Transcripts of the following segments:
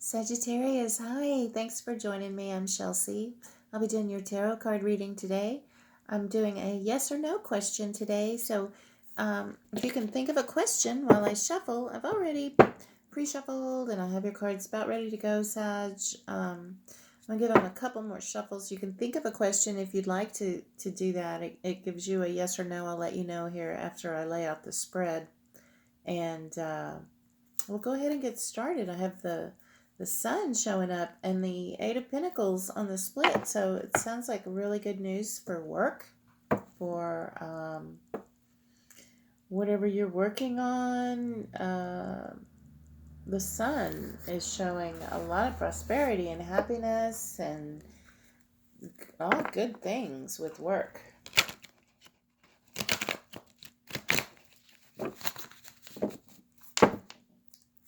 Sagittarius, hi. Thanks for joining me. I'm Shelsea. I'll be doing your tarot card reading today. I'm doing a yes or no question today. So if you can think of a question while I shuffle, I've already pre-shuffled and I have your cards about ready to go, Sag. I'm going to give them a couple more shuffles. You can think of a question if you'd like to do that. It gives you a yes or no. I'll let you know here after I lay out the spread. And we'll go ahead and get started. I have the sun showing up and the Eight of Pentacles on the split. So it sounds like really good news for work, for whatever you're working on. The sun is showing a lot of prosperity and happiness and all good things with work.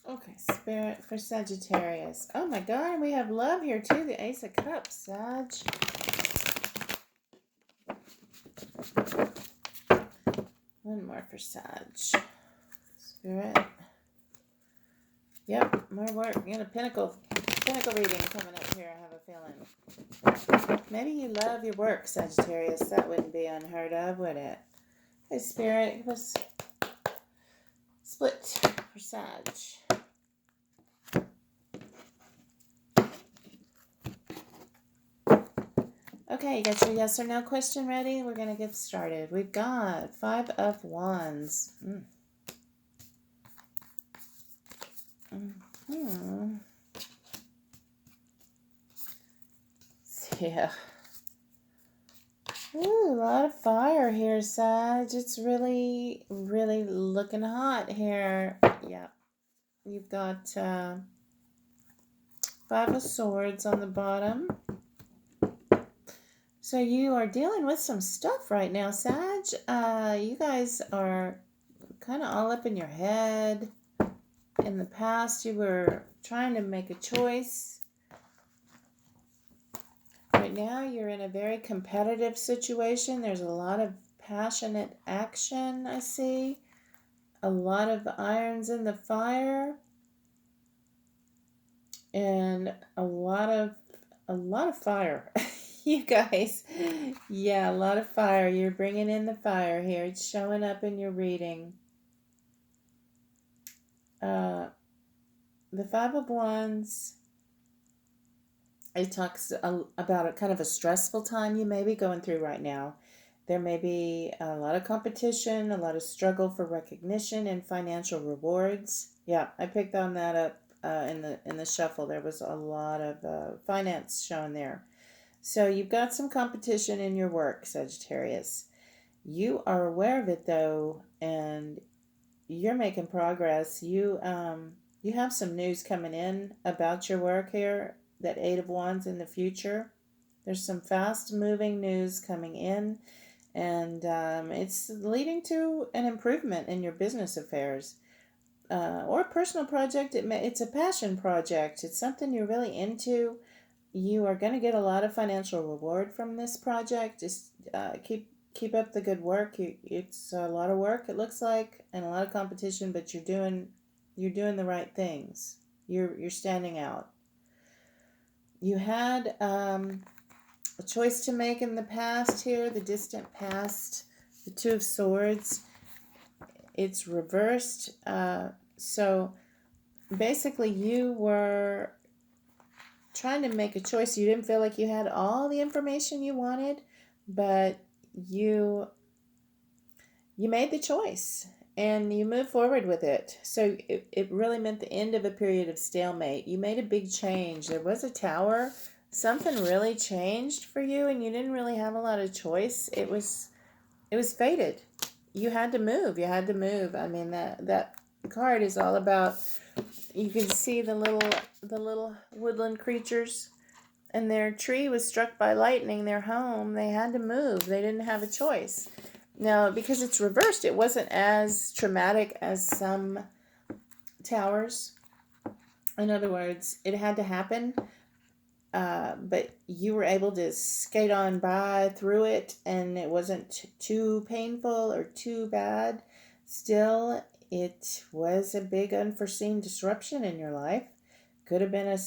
Okay, Spirit for Sagittarius. Oh my God, we have love here too. The Ace of Cups, Sag. One more for Sag. Spirit. Yep, more work. You got a pinnacle reading coming up here, I have a feeling. Maybe you love your work, Sagittarius. That wouldn't be unheard of, would it? Okay, Spirit, give us split for Sag. Okay, you got your yes or no question ready? We're going to get started. We've got Five of Wands. Yeah. Ooh, a lot of fire here, Sag. It's really, really looking hot here. Yeah. You've got Five of Swords on the bottom. So you are dealing with some stuff right now, Sag. You guys are kind of all up in your head. In the past, you were trying to make a choice. Right now, you're in a very competitive situation. There's a lot of passionate action, I see. A lot of irons in the fire. And a lot of fire. You guys, yeah, a lot of fire. You're bringing in the fire here. It's showing up in your reading. The Five of Wands, it talks about a kind of a stressful time you may be going through right now. There may be a lot of competition, a lot of struggle for recognition and financial rewards. Yeah, I picked on that up in the shuffle. There was a lot of finance shown there. So you've got some competition in your work, Sagittarius. You are aware of it though, and you're making progress. You have some news coming in about your work here, that Eight of Wands in the future. There's some fast moving news coming in, and it's leading to an improvement in your business affairs. Or a personal project. It's a passion project. It's something you're really into. You are going to get a lot of financial reward from this project. Just keep up the good work. It's a lot of work, it looks like, and a lot of competition, but you're doing the right things. You're standing out. You had a choice to make in the past here, the distant past, the Two of Swords. It's reversed. So basically you were trying to make a choice. You didn't feel like you had all the information you wanted, but you made the choice and you moved forward with it. So it really meant the end of a period of stalemate. You made a big change. There was a tower. Something really changed for you and you didn't really have a lot of choice. It was fated. You had to move. I mean, that card is all about, you can see the little woodland creatures, and their tree was struck by lightning, their home. They had to move. They didn't have a choice. Now, because it's reversed, it wasn't as traumatic as some towers. In other words, it had to happen, but you were able to skate on by through it, and it wasn't too painful or too bad. Still, it was a big unforeseen disruption in your life. could have been a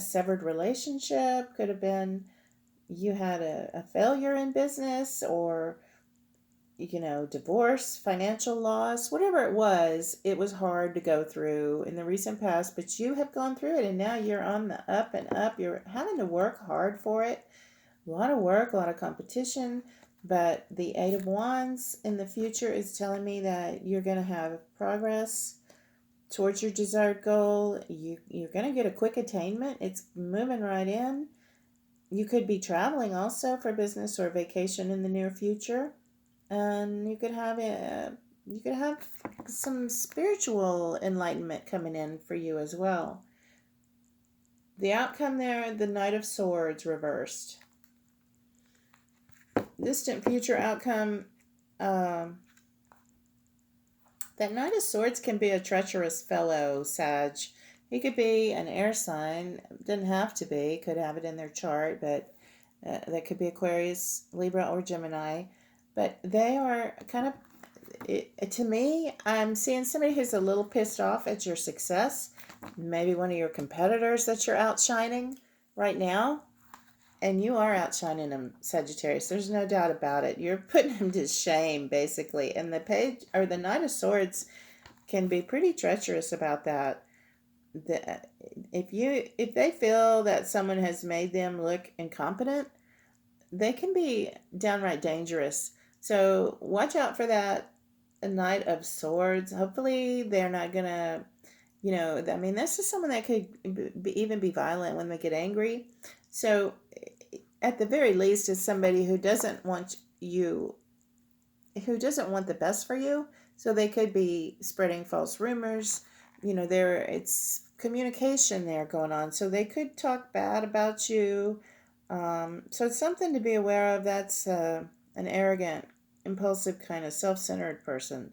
severed relationship, could have been you had a failure in business, or divorce, financial loss, whatever it was hard to go through in the recent past, but you have gone through it and now you're on the up and up. You're having to work hard for it. A lot of work, a lot of competition, but the Eight of Wands in the future is telling me that you're going to have progress towards your desired goal. You're going to get a quick attainment. It's moving right in. You could be traveling also for business or vacation in the near future. And you could have some spiritual enlightenment coming in for you as well. The outcome there, the Knight of Swords reversed. Distant future outcome, that Knight of Swords can be a treacherous fellow, Sag. He could be an air sign, doesn't have to be, could have it in their chart, but that could be Aquarius, Libra, or Gemini. But they are kind of, to me, I'm seeing somebody who's a little pissed off at your success. Maybe one of your competitors that you're outshining right now. And you are outshining them, Sagittarius. There's no doubt about it. You're putting them to shame, basically. And the Knight of Swords can be pretty treacherous about that. If they feel that someone has made them look incompetent, they can be downright dangerous. So watch out for that Knight of Swords. Hopefully they're not going to, this is someone that could even be violent when they get angry. So at the very least is somebody who doesn't want the best for you. So they could be spreading false rumors. It's communication there going on. So they could talk bad about you. So it's something to be aware of. That's an arrogant, impulsive, kind of self-centered person.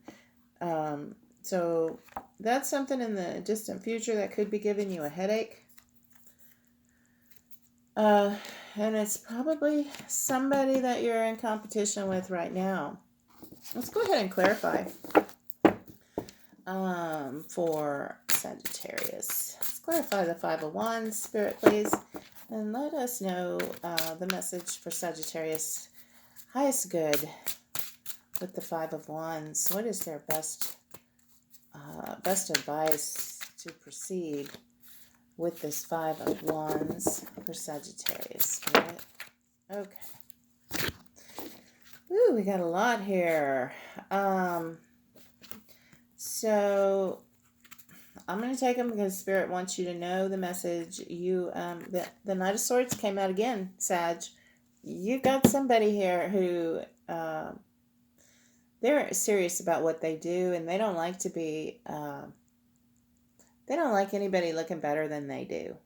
So that's something in the distant future that could be giving you a headache. And it's probably somebody that you're in competition with right now. Let's go ahead and clarify for Sagittarius. Let's clarify the Five of Wands, Spirit, please. And let us know the message for Sagittarius. Highest good with the Five of Wands. What is their best advice to proceed with this Five of Wands for Sagittarius? Right? Okay. Ooh, we got a lot here. So I'm going to take them because Spirit wants you to know the message. The Knight of Swords came out again, Sag. You got somebody here who they're serious about what they do, and they don't like to be. They don't like anybody looking better than they do.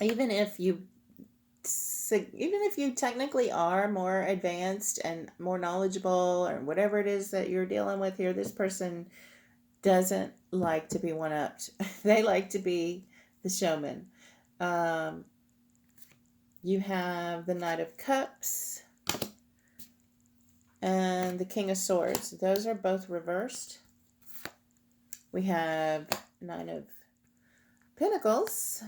Even if you technically are more advanced and more knowledgeable or whatever it is that you're dealing with here, this person doesn't like to be one-upped. They like to be the showman. You have the Knight of Cups and the King of Swords. Those are both reversed. We have Nine of Pentacles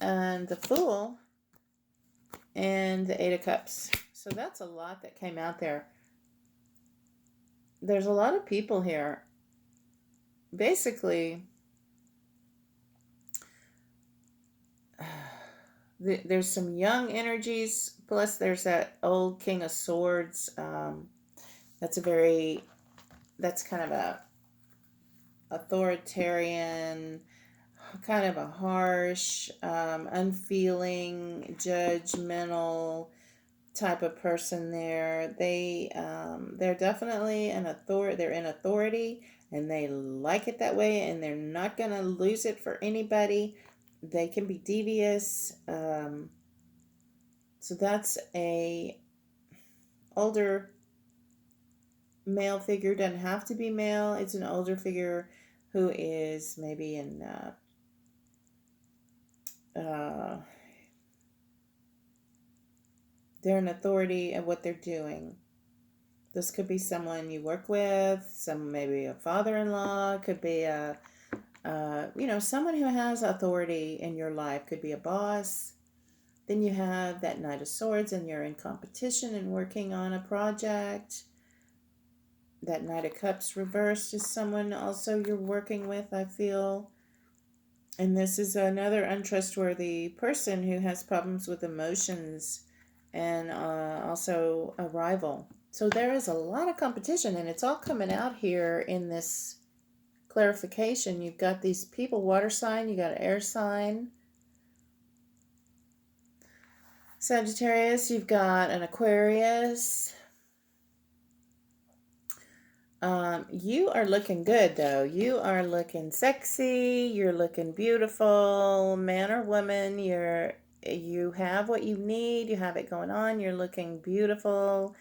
and the Fool and the Eight of Cups. So that's a lot that came out there. There's a lot of people here. Basically, there's some young energies, plus there's that old King of Swords. That's kind of a authoritarian, kind of a harsh, unfeeling, judgmental type of person there. They're definitely they're in authority, and they like it that way, and they're not going to lose it for anybody. They can be devious. So that's a older male figure. Doesn't have to be male. It's an older figure who is maybe in they're in authority of what they're doing. This could be someone you work with, maybe a father-in-law, could be a someone who has authority in your life. Could be a boss. Then you have that Knight of Swords and you're in competition and working on a project. That Knight of Cups reversed is someone also you're working with, I feel. And this is another untrustworthy person who has problems with emotions and also a rival. So there is a lot of competition, and it's all coming out here in this clarification. You've got these people, water sign, you got air sign, Sagittarius, you've got an Aquarius. You are looking good, though. You are looking sexy. You're looking beautiful, man or woman. You have what you need. You have it going on. You're looking beautiful.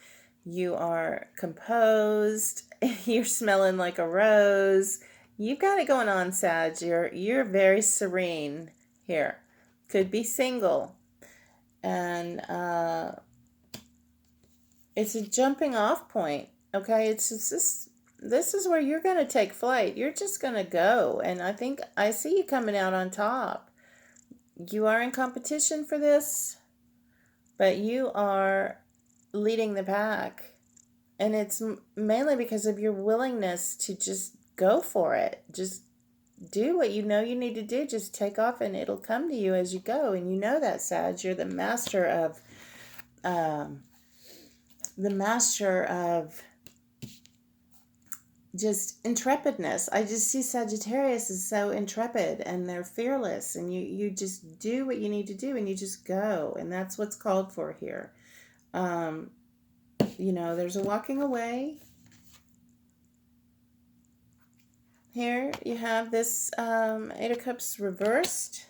You are composed. You're smelling like a rose. You've got it going on, Sag. You're very serene here. Could be single, and it's a jumping off point. Okay, it's just this is where you're going to take flight. You're just going to go, and I think I see you coming out on top. You are in competition for this, but you are leading the pack, and it's mainly because of your willingness to just go for it. Just do what you know you need to do. Just take off, and it'll come to you as you go. And you know that, Sag. You're the master of just intrepidness. I just see Sagittarius is so intrepid, and they're fearless, and you just do what you need to do, and you just go, and that's what's called for here. There's a walking away. Here you have this Eight of Cups reversed.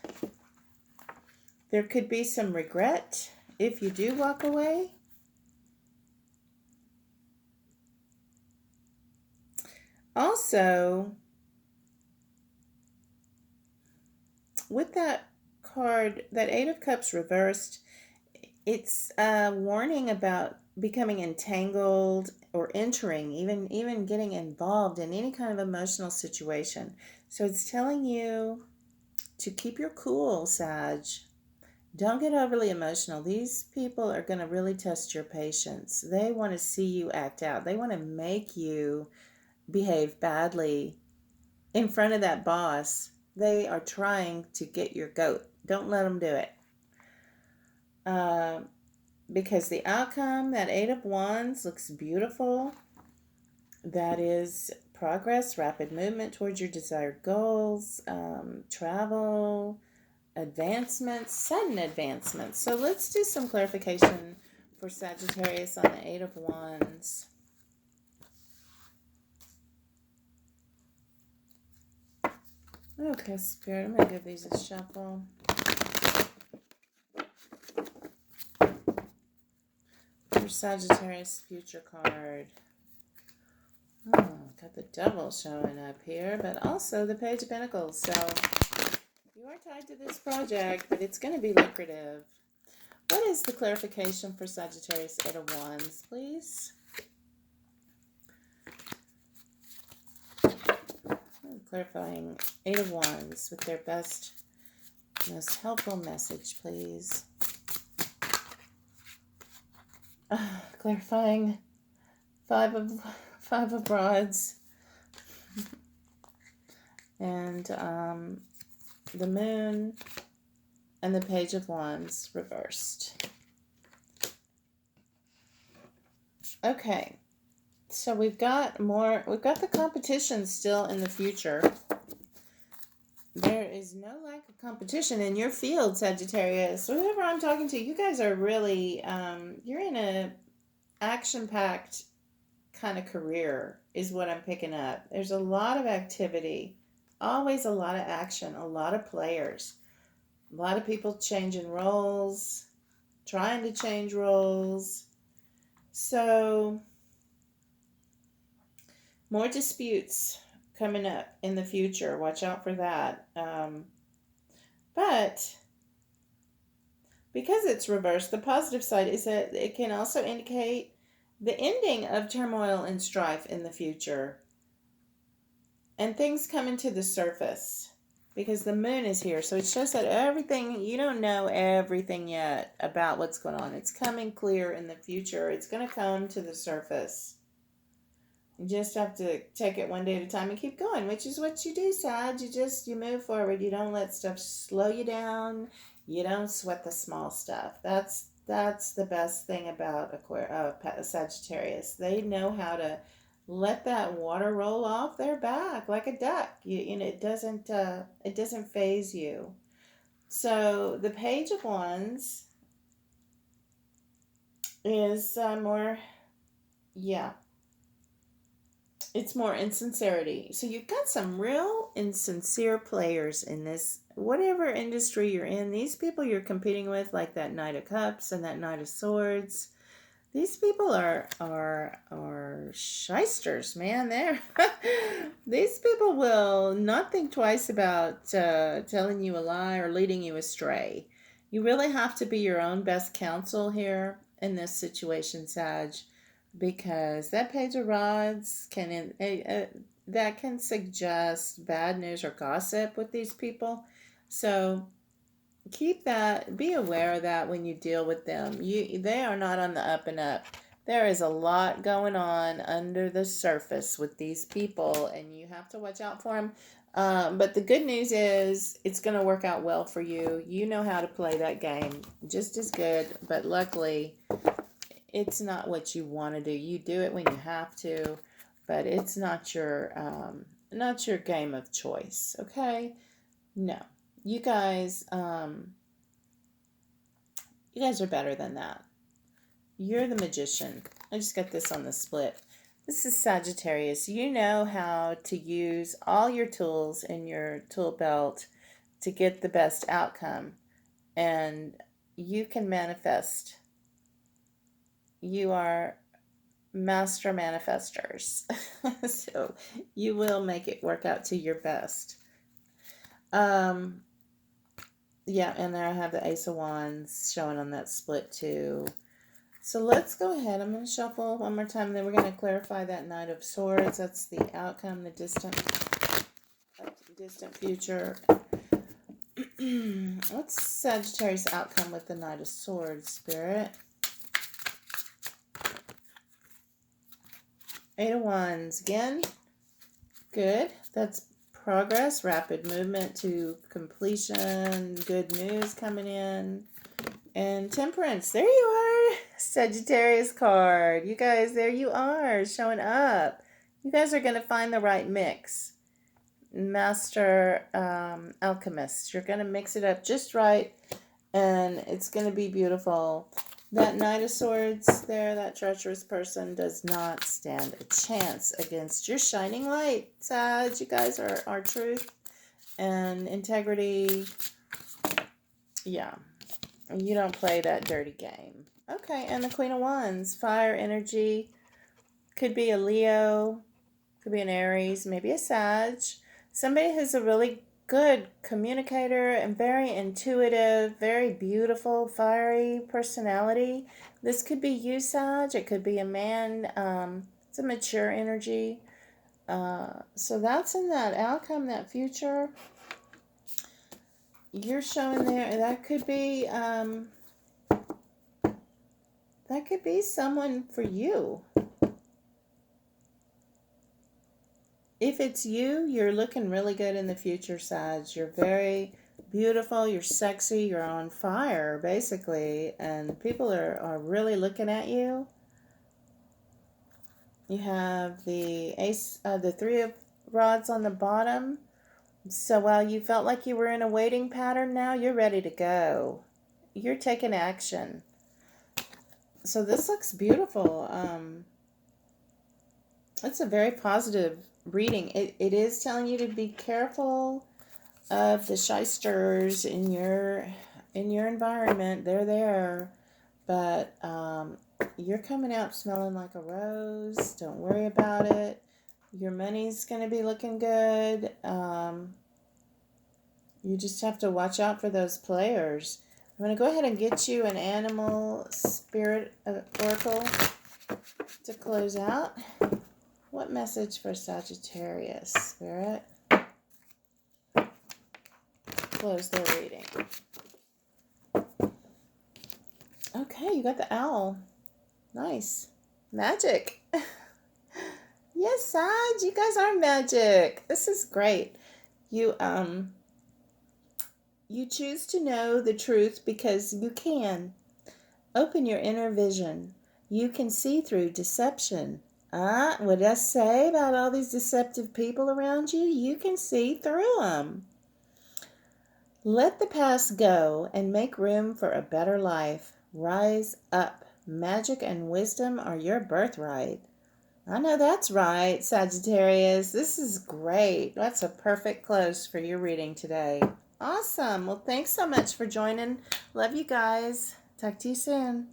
There could be some regret if you do walk away. Also, with that card, that Eight of Cups reversed, it's a warning about becoming entangled or entering, even getting involved in any kind of emotional situation. So it's telling you to keep your cool, Sag. Don't get overly emotional. These people are going to really test your patience. They want to see you act out. They want to make you behave badly in front of that boss. They are trying to get your goat. Don't let them do it. Because the outcome, that Eight of Wands, looks beautiful. That is progress, rapid movement towards your desired goals, travel, advancements, sudden advancements. So let's do some clarification for Sagittarius on the Eight of Wands. Okay, Spirit, I'm going to give these a shuffle. Your Sagittarius future card. Got the Devil showing up here, but also the Page of Pentacles. So you are tied to this project, but it's going to be lucrative. What is the clarification for Sagittarius Eight of Wands, please? Clarifying Eight of Wands with their best, most helpful message, please. Clarifying Five of Rods and the Moon and the Page of Wands reversed. Okay. So we've got the competition still in the future. There is no lack of competition in your field, Sagittarius. Whoever I'm talking to, you guys are really, you're in a action-packed kind of career is what I'm picking up. There's a lot of activity, always a lot of action, a lot of players, a lot of people changing roles, trying to change roles. So more disputes coming up in the future. Watch out for that. But because it's reversed, the positive side is that it can also indicate the ending of turmoil and strife in the future. and things coming to the surface because the moon is here. So it shows that everything, you don't know everything yet about what's going on. It's coming clear in the future. It's going to come to the surface. You just have to take it one day at a time and keep going, which is what you do, Sag. You move forward. You don't let stuff slow you down. You don't sweat the small stuff. That's the best thing about Sagittarius. They know how to let that water roll off their back like a duck. It doesn't phase you. So the Page of Wands is more, yeah, it's more insincerity. So you've got some real insincere players in this, whatever industry you're in. These people you're competing with, like that Knight of Cups and that Knight of Swords, these people are shysters, man. They're these people will not think twice about telling you a lie or leading you astray. You really have to be your own best counsel here in this situation, Sag, because that Page of Rods that can suggest bad news or gossip with these people. So be aware of that when you deal with them. They are not on the up and up. There is a lot going on under the surface with these people, and you have to watch out for them. But the good news is it's going to work out well for you. You know how to play that game just as good, but luckily it's not what you want to do. You do it when you have to, but it's not your game of choice, okay? No. You guys are better than that. You're the magician. I just got this on the split. This is Sagittarius. You know how to use all your tools in your tool belt to get the best outcome. And you can manifest. You are master manifestors. So you will make it work out to your best. Yeah, and there I have the Ace of Wands showing on that split too. So let's go ahead. I'm going to shuffle one more time, and then we're going to clarify that Knight of Swords. That's the outcome, the distant future. What's Sagittarius' outcome with the Knight of Swords, Spirit? Eight of Wands again. Good. That's progress, rapid movement to completion, good news coming in. And Temperance, there you are, Sagittarius card. You guys, there you are, showing up. You guys are going to find the right mix. Master alchemist. You're going to mix it up just right, and it's going to be beautiful. That Knight of Swords there, that treacherous person, does not stand a chance against your shining light, Sag. You guys are truth and integrity. Yeah. You don't play that dirty game. Okay, and the Queen of Wands, fire energy. Could be a Leo, could be an Aries, maybe a Sag. Somebody who's a really good communicator and very intuitive, very beautiful, fiery personality. This could be you, Sag. It could be a man. It's a mature energy. So that's in that outcome, that future. You're showing there, that could be someone for you. If it's you, you're looking really good in the future, Sag. You're very beautiful, you're sexy, you're on fire, basically, and people are really looking at you. You have the ace, the Three of Rods on the bottom. So while you felt like you were in a waiting pattern, now you're ready to go. You're taking action. So this looks beautiful. It's a very positive reading. It is telling you to be careful of the shysters in your environment. They're there, but you're coming out smelling like a rose. Don't worry about it. Your money's going to be looking good. You just have to watch out for those players. I'm going to go ahead and get you an animal spirit oracle to close out. What message for Sagittarius, Spirit? Close their reading. Okay, you got the owl. Nice. Magic. Yes, Sag, you guys are magic. This is great. You choose to know the truth because you can. Open your inner vision. You can see through deception. What did I say about all these deceptive people around you? You can see through them. Let the past go and make room for a better life. Rise up. Magic and wisdom are your birthright. I know that's right, Sagittarius. This is great. That's a perfect close for your reading today. Awesome. Well, thanks so much for joining. Love you guys. Talk to you soon.